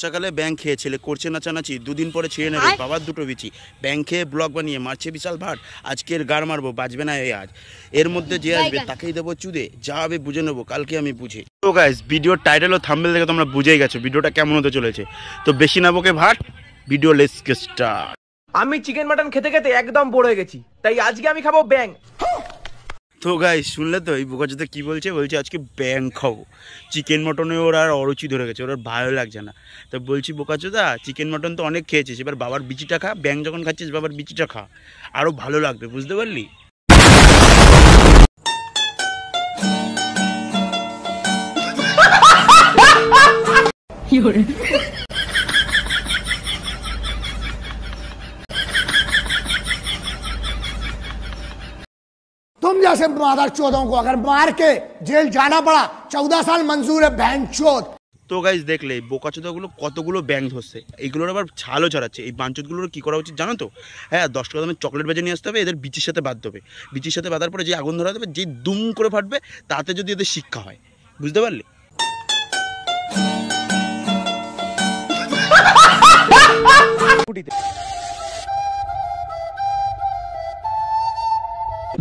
সকালে ব্যাং খেয়ে ছেলে করছে নাচানাচি, দুদিন পরে ছেড়ে নেবে বাবার দুটো বিচি। ব্যাং খেয়ে ব্লগ বানিয়ে মারছে বিশাল ভাট, আজকের গাড় মারবো, বাজবে না এই আজ। এর মধ্যে যে আসবে তাকেই দেবো চুদে, যা হবে বুঝে নেবো, কালকে আমি বুঝে। তো গাইস, ভিডিওর টাইটেল ও থাম্বনেল দেখে তোমরা বুঝেই গেছো ভিডিওটা কেমন হতে চলেছে। তো বেশি না বকে ভাট, ভিডিও লেটস গেট স্টার্ট। আমি চিকেন মাটন খেতে খেতে একদম বোর হয়ে গেছি, তাই আজকে আমি খাবো ব্যাং। তো গাইস, শুনলে তো এই বোকাচোদা কি বলছে আজকে ব্যাং খাবো। চিকেন মটনে ওর আর অরুচি ধরে গেছে, ওর আর ভালো লাগছে না। তো বলছি বোকাচোদা, চিকেন মটন তো অনেক খেয়েছিস, এবার বাবার বিচিটা খা। ব্যাং যখন খাচ্ছিস বাবার বিচিটা খা, আরও ভালো লাগবে, বুঝতে পারলি? तुम जैसे मादरचोदों को अगर मार के जेल जाना पड़ा 14 साल मंजूर है बहनचोद। তো গাইস, দেখলে বোকাচোদাগুলো কতগুলো ব্যাং ধরছে, এইগুলোর আবার ছালও ছড়াচ্ছে। এই বাঞ্চতগুলোর কী করা উচিত জানো তো? হ্যাঁ, 10 টাকা দামের চকলেট বেজে নিয়ে আসতে হবে, এদের বিচির সাথে বাঁধতে হবে। বিচির সাথে বাঁধার পরে যে আগুন ধরা দেবে, যে দুম করে ফাটবে, তাতে যদি এদের শিক্ষা হয়, বুঝতে পারলি?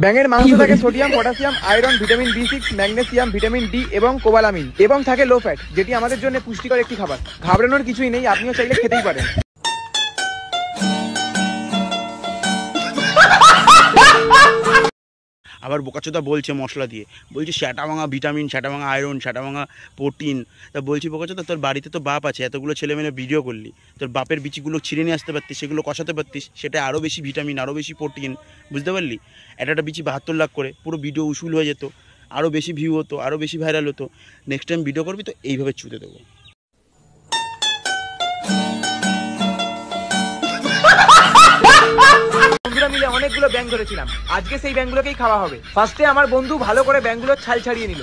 ব্যাঙের মাংস থাকে sodium, potassium, iron, vitamin B6, magnesium, vitamin D এবং কোবালামিন, এবং থাকে লো ফ্যাট, যেটি আমাদের জন্য পুষ্টিকর একটি খাবার। ঘাবড়ানোর কিছুই নেই, আপনিও চাইলে খেতেই পারেন। আবার বোকাচোদা বলছে মশলা দিয়ে, বলছি শ্যাটা ভাঙা ভিটামিন, শ্যাটা ভাঙা আয়রন, শ্যাটা ভাঙা প্রোটিন। তা বলছি বোকাচোদা, তোর বাড়িতে তো বাপ আছে, এতগুলো ছেলেমেয়ে ভিডিও করলি, তোর বাপের বিচিগুলো ছিঁড়ে নিয়ে আসতে পারতিস, সেগুলো কষাতে পারতিস, সেটা আরও বেশি ভিটামিন, আরও বেশি প্রোটিন, বুঝতে পারলি? একটা বিচি 72 লাখ করে, পুরো ভিডিও উসুল হয়ে যেত, আরও বেশি ভিউ হতো, আরও বেশি ভাইরাল হতো। নেক্সট টাইম ভিডিও করবি তো এইভাবে চুদে দেবো। বন্ধুরা মিলে অনেকগুলো ব্যাং ধরেছিলাম, আজকে সেই ব্যাংগুলোকেই খাওয়া হবে। ফার্স্টে আমার বন্ধু ভালো করে ব্যাংগুলোর ছাল ছাড়িয়ে নিল।